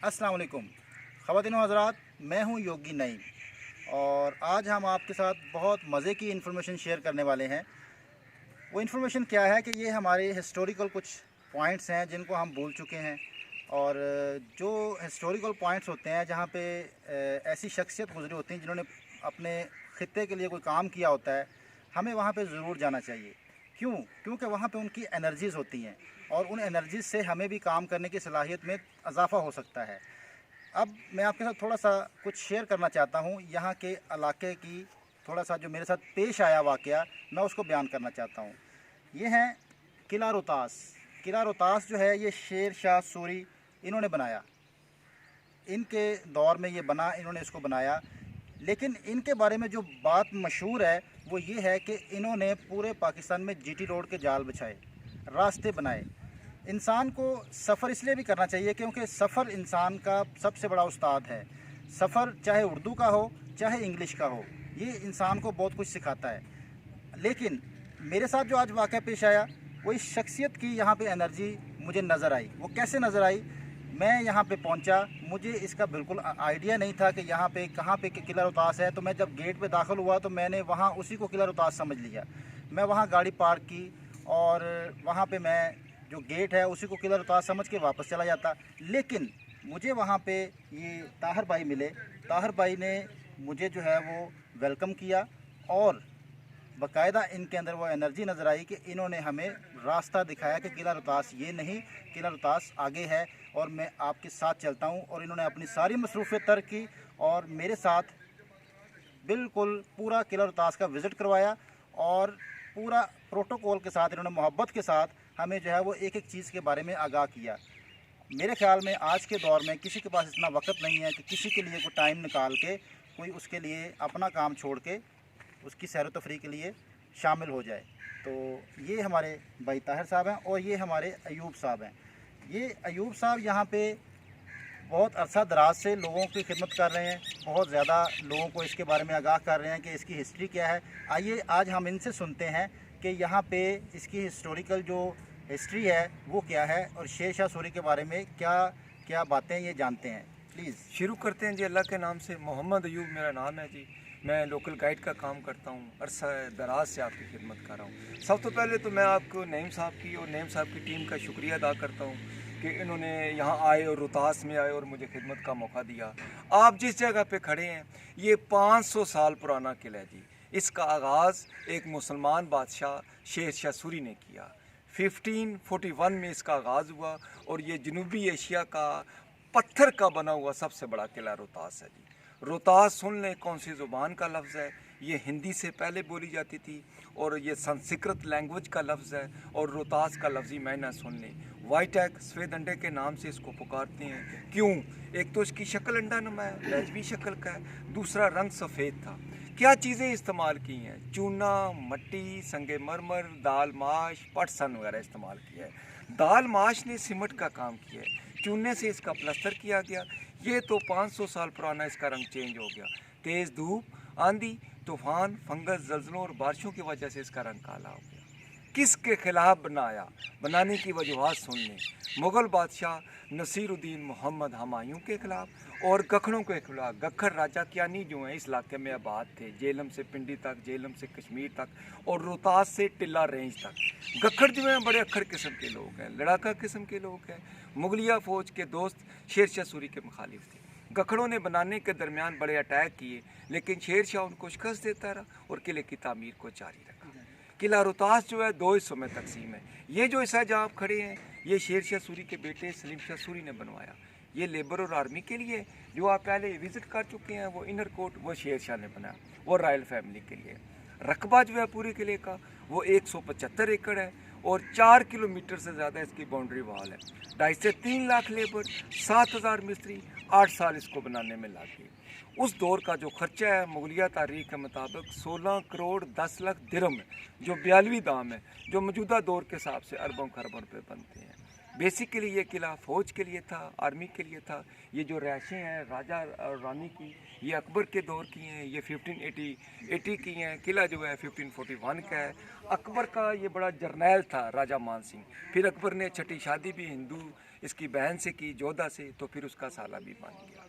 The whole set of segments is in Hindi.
अस्सलाम वालेकुम ख़वातीन व हज़रात, मैं हूं योगी नईम और आज हम आपके साथ बहुत मज़े की इन्फॉर्मेशन शेयर करने वाले हैं। वो इन्फॉर्मेशन क्या है कि ये हमारे हिस्टोरिकल कुछ पॉइंट्स हैं जिनको हम भूल चुके हैं। और जो हिस्टोरिकल पॉइंट्स होते हैं जहाँ पे ऐसी शख्सियत गुजरी होती हैं जिन्होंने अपने ख़ित्ते के लिए कोई काम किया होता है, हमें वहाँ पे ज़रूर जाना चाहिए। क्यों? क्योंकि वहाँ पे उनकी एनर्जीज़ होती हैं और उन एनर्जीज़ से हमें भी काम करने की सलाहियत में इजाफ़ा हो सकता है। अब मैं आपके साथ थोड़ा सा कुछ शेयर करना चाहता हूँ, यहाँ के इलाके की थोड़ा सा जो मेरे साथ पेश आया वाक़या, मैं उसको बयान करना चाहता हूँ। ये हैं किला रोहतास। किला रोहतास जो है ये शेर शाह सूरी इन्होंने बनाया। इनके दौर में ये बना, इन्होंने इसको बनाया। लेकिन इनके बारे में जो बात मशहूर है वो ये है कि इन्होंने पूरे पाकिस्तान में जीटी रोड के जाल बिछाए, रास्ते बनाए। इंसान को सफ़र इसलिए भी करना चाहिए क्योंकि सफ़र इंसान का सबसे बड़ा उस्ताद है। सफ़र चाहे उर्दू का हो चाहे इंग्लिश का हो, ये इंसान को बहुत कुछ सिखाता है। लेकिन मेरे साथ जो आज वाक़या पेश आया वो इस शख्सियत की यहाँ पे एनर्जी मुझे नज़र आई। वो कैसे नज़र आई? मैं यहाँ पे पहुँचा, मुझे इसका बिल्कुल आइडिया नहीं था कि यहाँ पे कहाँ पे किला रोहतास है। तो मैं जब गेट पे दाखिल हुआ तो मैंने वहाँ उसी को किला रोहतास समझ लिया। मैं वहाँ गाड़ी पार्क की और वहाँ पे मैं जो गेट है उसी को किला रोहतास समझ के वापस चला जाता। लेकिन मुझे वहाँ पे ये ताहिर भाई मिले। ताहिर भाई ने मुझे जो है वो वेलकम किया और बाकायदा इनके अंदर वो एनर्जी नज़र आई कि इन्होंने हमें रास्ता दिखाया कि किला रोहतास ये नहीं, किला रोहतास आगे है और मैं आपके साथ चलता हूँ। और इन्होंने अपनी सारी मसरूफ़ियत तर्क की और मेरे साथ बिल्कुल पूरा किला रोहतास का विज़िट करवाया और पूरा प्रोटोकॉल के साथ, इन्होंने मोहब्बत के साथ हमें जो है वो एक एक चीज़ के बारे में आगाह किया। मेरे ख़्याल में आज के दौर में किसी के पास इतना वक्त नहीं है कि किसी के लिए कोई टाइम निकाल के कोई उसके लिए अपना काम छोड़ के उसकी सैर व तफरीह के लिए शामिल हो जाए। तो ये हमारे भाई ताहिर साहब हैं और ये हमारे अयूब साहब हैं। ये अयूब साहब यहाँ पे बहुत अरसा दराज से लोगों की खिदमत कर रहे हैं, बहुत ज़्यादा लोगों को इसके बारे में आगाह कर रहे हैं कि इसकी हिस्ट्री क्या है। आइए आज हम इनसे सुनते हैं कि यहाँ पे इसकी हिस्टोरिकल जो हिस्ट्री है वो क्या है और शेर शाह सूरी के बारे में क्या क्या बातें ये जानते हैं। प्लीज़ शुरू करते हैं जी अल्लाह के नाम से। मोहम्मद अयूब मेरा नाम है जी। मैं लोकल गाइड का काम करता हूँ, अरसा दराज से आपकी खिदमत कर रहा हूँ। सब तो पहले तो मैं आपको नईम साहब की और नईम साहब की टीम का शुक्रिया अदा करता हूँ कि इन्होंने यहाँ आए और रोहतास में आए और मुझे खिदमत का मौका दिया। आप जिस जगह पे खड़े हैं ये 500 साल पुराना किला है जी। इसका आगाज़ एक मुसलमान बादशाह शेर शाह सूरी ने किया। 1541 में इसका आगाज़ हुआ और ये जनूबी एशिया का पत्थर का बना हुआ सबसे बड़ा किला रोहतास है जी। रोहतास सुन लें कौन सी ज़ुबान का लफ्ज़ है। ये हिंदी से पहले बोली जाती थी और ये संस्कृत लैंग्वेज का लफ्ज़ है। और रोहतास का लफ्ज़ी मायना सुन लें, वाइट एग, सफ़ेद अंडे के नाम से इसको पुकारते हैं। क्यों? एक तो इसकी शक्ल अंडा नुमा है, लहजवी शक्ल का है, दूसरा रंग सफ़ेद था। क्या चीज़ें इस्तेमाल की हैं? चूना, मट्टी, संगे मरमर, दाल माश, पटसन वगैरह इस्तेमाल किया है। दाल माश ने सिमट का काम किया है, चूने से इसका प्लास्टर किया गया। ये तो 500 साल पुराना, इसका रंग चेंज हो गया। तेज़ धूप, आंधी, तूफान, फंगस, जल्जलों और बारिशों की वजह से इसका रंग काला हो गया। किसके खिलाफ बनाया? बनाने की वजूहत सुन लें। मुग़ल बादशाह नसीरुद्दीन मोहम्मद हुमायूं के खिलाफ और गखड़ों के खिलाफ। गखड़ राजा कियानी जो हैं इस इलाके में आबाद थे, जेलम से पिंडी तक, जेलम से कश्मीर तक और रोहतास से टिल्ला रेंज तक। गखड़ जो हैं बड़े अक्खड़ किस्म के लोग हैं, लड़ाका किस्म के लोग हैं। मुगलिया फ़ौज के दोस्त शेर शाह सूरी के मुखालिफ थे। गखड़ों ने बनाने के दरमियान बड़े अटैक किए लेकिन शेर शाह उनको शिकस्त देता रहा और किले की तामीर को जारी रखा। किला रोहतास जो है 2 हिस्सों में तकसीम है। ये जो हिस्सा जहाँ आप खड़े हैं ये शेर शाह सूरी के बेटे सलीम शाह सूरी ने बनवाया। ये लेबर और आर्मी के लिए, जो आप पहले विज़िट कर चुके हैं, वो इनर कोट वो शेर शाह ने बनाया, वो रॉयल फैमिली के लिए। रकबा जो है पूरे किले का वो 175 एकड़ है और 4 किलोमीटर से ज़्यादा इसकी बाउंड्री वॉल है। 2.5 से 3 लाख लेबर, 7,000 मिस्त्री, 8 साल इसको बनाने में लग गए। उस दौर का जो खर्चा है मुगलिया तारीख के मुताबिक 16 करोड़ 10 लाख दिरहम है, जो 42 दाम है, जो मौजूदा दौर के हिसाब से अरबों खरबों रुपये बनते हैं। बेसिकली ये किला फ़ौज के लिए था, आर्मी के लिए था। ये जो रैशें हैं राजा और रानी की, ये अकबर के दौर की हैं, ये 1580 की हैं। किला जो है 1541 का है। अकबर का ये बड़ा जर्नैल था राजा मान सिंह। फिर अकबर ने छठी शादी भी हिंदू इसकी बहन से की, जोधा से, तो फिर उसका साला भी बन गया।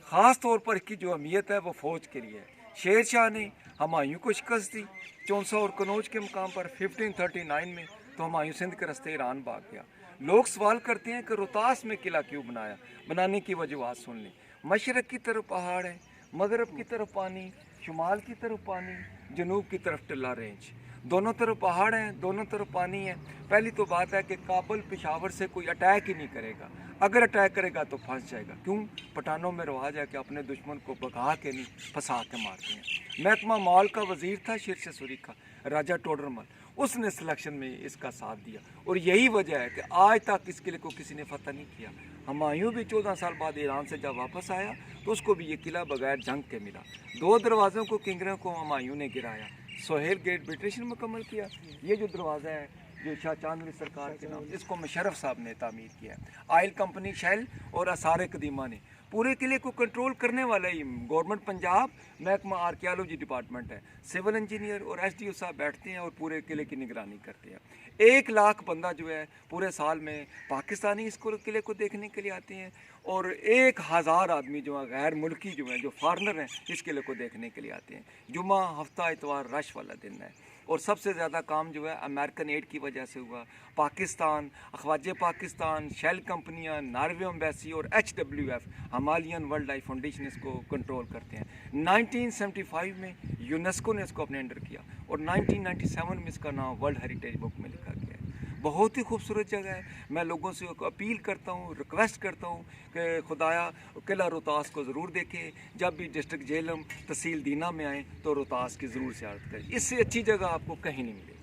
ख़ास तौर पर इसकी जो अहमियत है वो फ़ौज के लिए है। शेर शाह ने हुमायूं को शिकस्त दी चौंसा और कनौज के मुकाम पर 1539 में, तो हुमायूं सिंध के रास्ते ईरान भाग गया। लोग सवाल करते हैं कि रोहतास में किला क्यों बनाया, बनाने की वजूहत सुन लें। मशरक़ की तरफ पहाड़ है, मगरब की तरफ पानी, शुमाल की तरफ पानी, जनूब की तरफ टिल्ला रेंज, दोनों तरफ पहाड़ हैं, दोनों तरफ पानी है। पहली तो बात है कि काबुल पेशावर से कोई अटैक ही नहीं करेगा, अगर अटैक करेगा तो फंस जाएगा। क्यों? पठानों में रवाज है कि अपने दुश्मन को भगा के नहीं, फंसा के मारते हैं। महकमा माल का वजीर था शेरशाह सूरी का, राजा टोडरमल, उसने सिलेक्शन में इसका साथ दिया, और यही वजह है कि आज तक इस किले को किसी ने फतह नहीं किया। हुमायूं भी 14 साल बाद ईरान से जब वापस आया तो उसको भी ये किला बगैर जंग के मिला। 2 दरवाज़ों को किंगरों को हुमायूं ने गिराया, सोहेल गेट ब्रिटिश ने मुकम्मल किया। ये जो दरवाज़ा है जो शाह चांदनी सरकार के नाम, इसको मुशर्रफ साहब ने तामीर किया है। आयल कंपनी शेल और आसार कदीमा ने। पूरे किले को कंट्रोल करने वाला ही गवर्नमेंट पंजाब, महकमा आर्कियोलॉजी डिपार्टमेंट है। सिविल इंजीनियर और SDO साहब बैठते हैं और पूरे किले की निगरानी करते हैं। 1 लाख बंदा जो है पूरे साल में पाकिस्तानी इस किले को देखने के लिए आते हैं, और 1000 आदमी जो है गैर मुल्की जो हैं, जो फॉरनर हैं, इस किले को देखने के लिए आते हैं। जुमा, हफ्ता, इतवार रश वाला दिन है। और सबसे ज़्यादा काम जो है अमेरिकन एड की वजह से हुआ। पाकिस्तान, अखवाज पाकिस्तान, शेल कंपनियां, नॉर्वे एम्बेसी और HWF Himalayan wild life foundation इसको कंट्रोल करते हैं। 1975 में यूनेस्को ने इसको अपने अंडर किया, और 1997 में इसका नाम वर्ल्ड हेरिटेज बुक में लिखा गया है। बहुत ही खूबसूरत जगह है। मैं लोगों से अपील करता हूँ, रिक्वेस्ट करता हूँ कि खुदाया किला रोहतास को ज़रूर देखें। जब भी डिस्ट्रिक्ट झेलम, तहसील दीना में आएँ तो रोहतास की ज़रूर ज़ियारत करें, इससे अच्छी जगह आपको कहीं नहीं मिलेगी।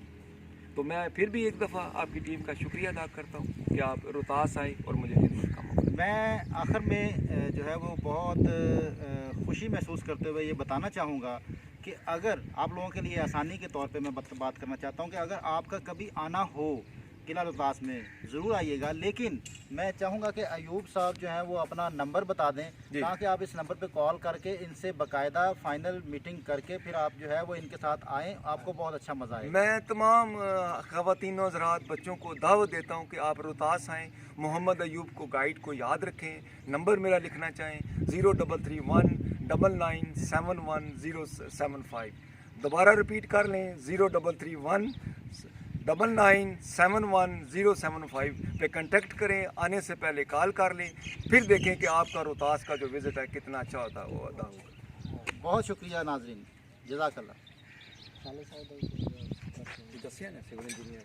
तो मैं फिर भी एक दफ़ा आपकी टीम का शुक्रिया अदा करता हूँ कि आप रोहतास आए और मुझे खिदमत का मौका। मैं आखिर में जो है वो बहुत खुशी महसूस करते हुए ये बताना चाहूँगा कि अगर आप लोगों के लिए आसानी के तौर पे मैं बात करना चाहता हूँ कि अगर आपका कभी आना हो किला रोहतास में, ज़रूर आइएगा। लेकिन मैं चाहूँगा कि अयूब साहब जो हैं वो अपना नंबर बता दें, ताकि आप इस नंबर पे कॉल करके इनसे बाकायदा फाइनल मीटिंग करके फिर आप जो है वो इनके साथ आएँ, आपको बहुत अच्छा मज़ा आएगा। मैं तमाम ख़वातीन हज़रात बच्चों को दावत देता हूँ कि आप रोहतास आएँ, मोहम्मद अयूब को गाइड को याद रखें। नंबर मेरा लिखना चाहें 0331 9971 075। दोबारा रिपीट कर लें 0331 9971 075 पे कांटेक्ट करें। आने से पहले कॉल कर लें, फिर देखें कि आपका रोहतास का जो विज़िट है कितना अच्छा होता है, वो अदा होगा। बहुत शुक्रिया नाज़रीन, जज़ाकल्लाह। दसिया ना सिविल इंजीनियर